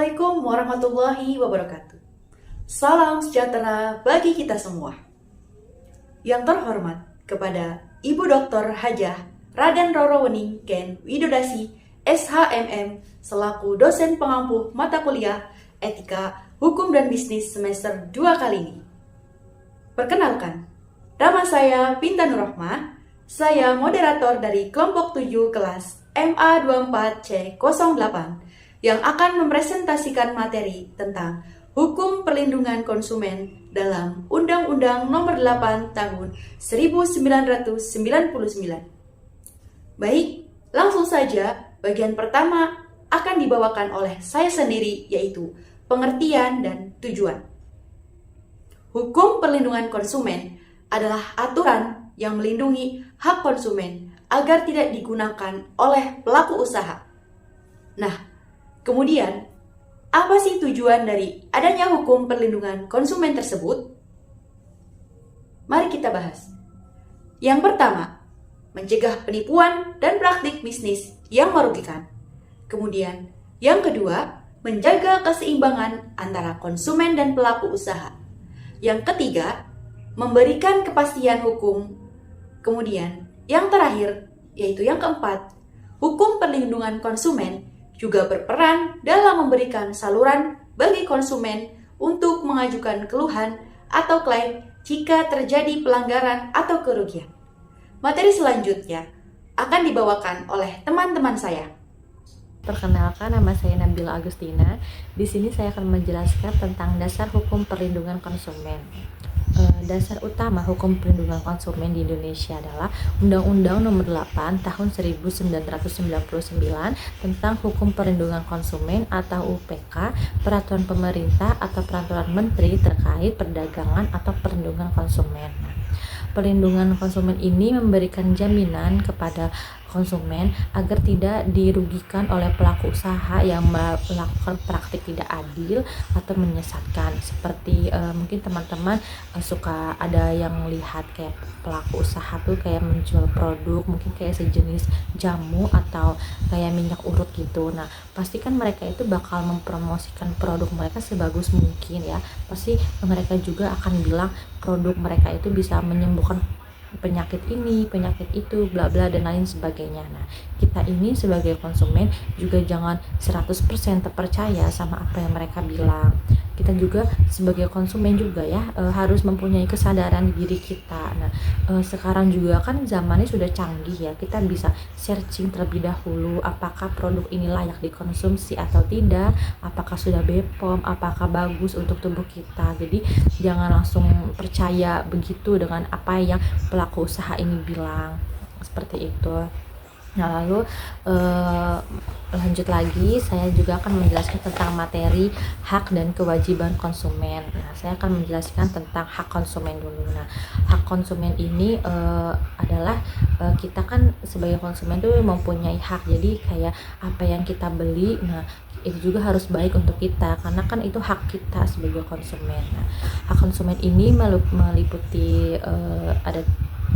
Assalamualaikum warahmatullahi wabarakatuh. Salam sejahtera bagi kita semua. Yang terhormat kepada Ibu Dr. Hajah Raden Roro Wening Ken Widodasi SHMM selaku dosen pengampu mata kuliah Etika, Hukum dan Bisnis semester 2 kali ini. Perkenalkan, nama saya Pinta Nurrohmah. Saya moderator dari kelompok 7 kelas MA24C08 yang akan mempresentasikan materi tentang hukum perlindungan konsumen dalam Undang-Undang Nomor 8 Tahun 1999. Baik, langsung saja bagian pertama akan dibawakan oleh saya sendiri, yaitu pengertian dan tujuan. Hukum perlindungan konsumen adalah aturan yang melindungi hak konsumen agar tidak digunakan oleh pelaku usaha. Nah, kemudian, apa sih tujuan dari adanya hukum perlindungan konsumen tersebut? Mari kita bahas. Yang pertama, mencegah penipuan dan praktik bisnis yang merugikan. Kemudian, yang kedua, menjaga keseimbangan antara konsumen dan pelaku usaha. Yang ketiga, memberikan kepastian hukum. Kemudian, yang terakhir, yaitu yang keempat, hukum perlindungan konsumen juga berperan dalam memberikan saluran bagi konsumen untuk mengajukan keluhan atau klaim jika terjadi pelanggaran atau kerugian. Materi selanjutnya akan dibawakan oleh teman-teman saya. Perkenalkan, nama saya Nabila Agustina. Di sini saya akan menjelaskan tentang dasar hukum perlindungan konsumen. Dasar utama hukum perlindungan konsumen di Indonesia adalah Undang-Undang Nomor 8 Tahun 1999 tentang Hukum Perlindungan Konsumen atau UPK, Peraturan Pemerintah atau Peraturan Menteri terkait perdagangan atau perlindungan konsumen. Perlindungan konsumen ini memberikan jaminan kepada konsumen agar tidak dirugikan oleh pelaku usaha yang melakukan praktik tidak adil atau menyesatkan. Seperti mungkin teman-teman suka ada yang lihat kayak pelaku usaha tuh kayak menjual produk mungkin kayak sejenis jamu atau kayak minyak urut gitu. Nah, pasti kan mereka itu bakal mempromosikan produk mereka sebagus mungkin ya. Pasti mereka juga akan bilang produk mereka itu bisa menyembuhkan penyakit ini, penyakit itu, bla bla dan lain sebagainya. Nah, kita ini sebagai konsumen juga jangan 100% terpercaya sama apa yang mereka bilang. Kita juga sebagai konsumen juga ya harus mempunyai kesadaran diri kita. Nah, sekarang juga kan zamannya sudah canggih ya. Kita bisa searching terlebih dahulu apakah produk ini layak dikonsumsi atau tidak, apakah sudah BPOM, apakah bagus untuk tubuh kita. Jadi jangan langsung percaya begitu dengan apa yang pelaku usaha ini bilang, seperti itu. Nah, lalu lanjut lagi, saya juga akan menjelaskan tentang materi hak dan kewajiban konsumen. Nah, saya akan menjelaskan tentang hak konsumen dulu. Nah, hak konsumen ini adalah kita kan sebagai konsumen tuh mempunyai hak. Jadi kayak apa yang kita beli, nah itu juga harus baik untuk kita karena kan itu hak kita sebagai konsumen. Nah, hak konsumen ini meliputi ada,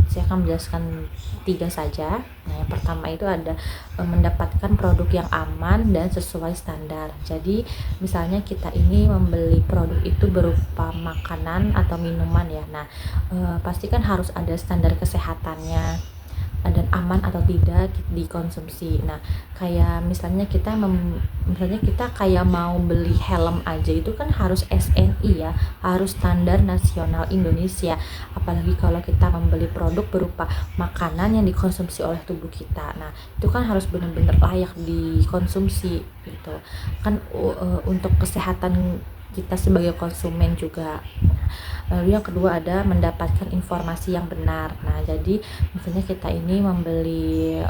saya akan menjelaskan 3 saja. Nah, yang pertama itu ada mendapatkan produk yang aman dan sesuai standar. Jadi misalnya kita ini membeli produk itu berupa makanan atau minuman ya. Nah, pasti kan harus ada standar kesehatannya dan aman atau tidak dikonsumsi. Nah, kayak misalnya kita kayak mau beli helm aja itu kan harus SNI ya, harus standar nasional Indonesia. Apalagi kalau kita membeli produk berupa makanan yang dikonsumsi oleh tubuh kita. Nah, itu kan harus benar-benar layak dikonsumsi gitu. Kan untuk kesehatan kita sebagai konsumen juga. Lalu yang kedua ada mendapatkan informasi yang benar. Nah, jadi misalnya kita ini membeli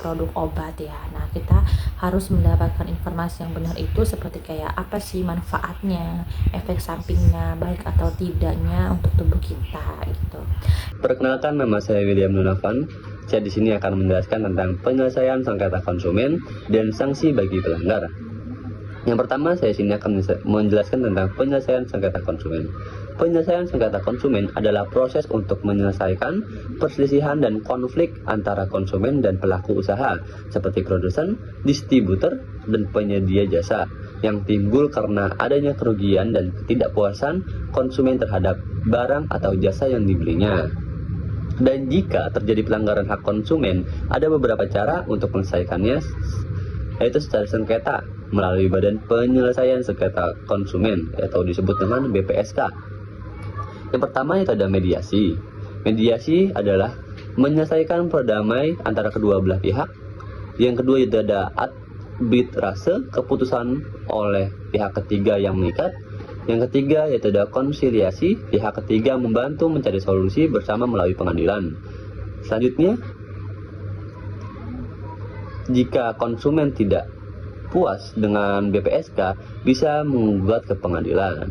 produk obat ya. Nah, kita harus mendapatkan informasi yang benar itu seperti kayak apa sih manfaatnya, efek sampingnya baik atau tidaknya untuk tubuh kita gitu. Perkenalkan, nama saya William Nunafan. Saya di sini akan menjelaskan tentang penyelesaian sengketa konsumen dan sanksi bagi pelanggar. Yang pertama, saya sini akan menjelaskan tentang penyelesaian sengketa konsumen. Penyelesaian sengketa konsumen adalah proses untuk menyelesaikan perselisihan dan konflik antara konsumen dan pelaku usaha, seperti produsen, distributor, dan penyedia jasa. yang timbul karena adanya kerugian dan ketidakpuasan konsumen terhadap barang atau jasa yang dibelinya. Dan jika terjadi pelanggaran hak konsumen, ada beberapa cara untuk menyelesaikannya, yaitu secara sengketa melalui Badan Penyelesaian Sengketa Konsumen atau disebut dengan BPSK. Yang pertama itu ada mediasi. Mediasi adalah menyelesaikan perdamai antara kedua belah pihak. Yang kedua itu ada arbitrase, keputusan oleh pihak ketiga yang mengikat. Yang ketiga yaitu ada konsiliasi, pihak ketiga membantu mencari solusi bersama melalui pengadilan. Selanjutnya, jika konsumen tidak puas dengan BPSK, bisa menggugat ke pengadilan.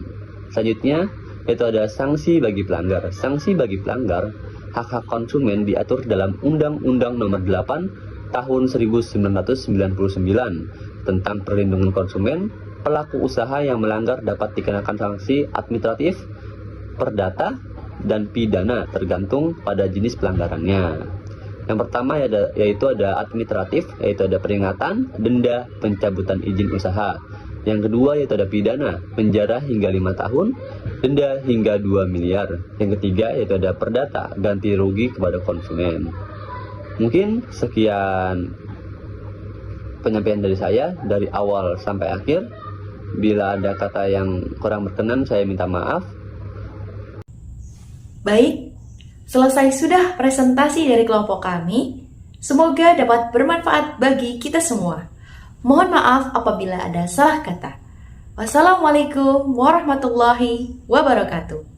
Selanjutnya yaitu ada sanksi bagi pelanggar. Sanksi bagi pelanggar hak-hak konsumen diatur dalam Undang-Undang Nomor 8 Tahun 1999 tentang perlindungan konsumen. Pelaku usaha yang melanggar dapat dikenakan sanksi administratif, perdata, dan pidana tergantung pada jenis pelanggarannya. Yang pertama yaitu ada administratif, yaitu ada peringatan, denda, pencabutan izin usaha. Yang kedua yaitu ada pidana, penjara hingga 5 tahun, denda hingga 2 miliar. Yang ketiga yaitu ada perdata, ganti rugi kepada konsumen. Mungkin sekian penyampaian dari saya dari awal sampai akhir. Bila ada kata yang kurang berkenan, saya minta maaf. Baik, selesai sudah presentasi dari kelompok kami. Semoga dapat bermanfaat bagi kita semua. Mohon maaf apabila ada salah kata. Wassalamualaikum warahmatullahi wabarakatuh.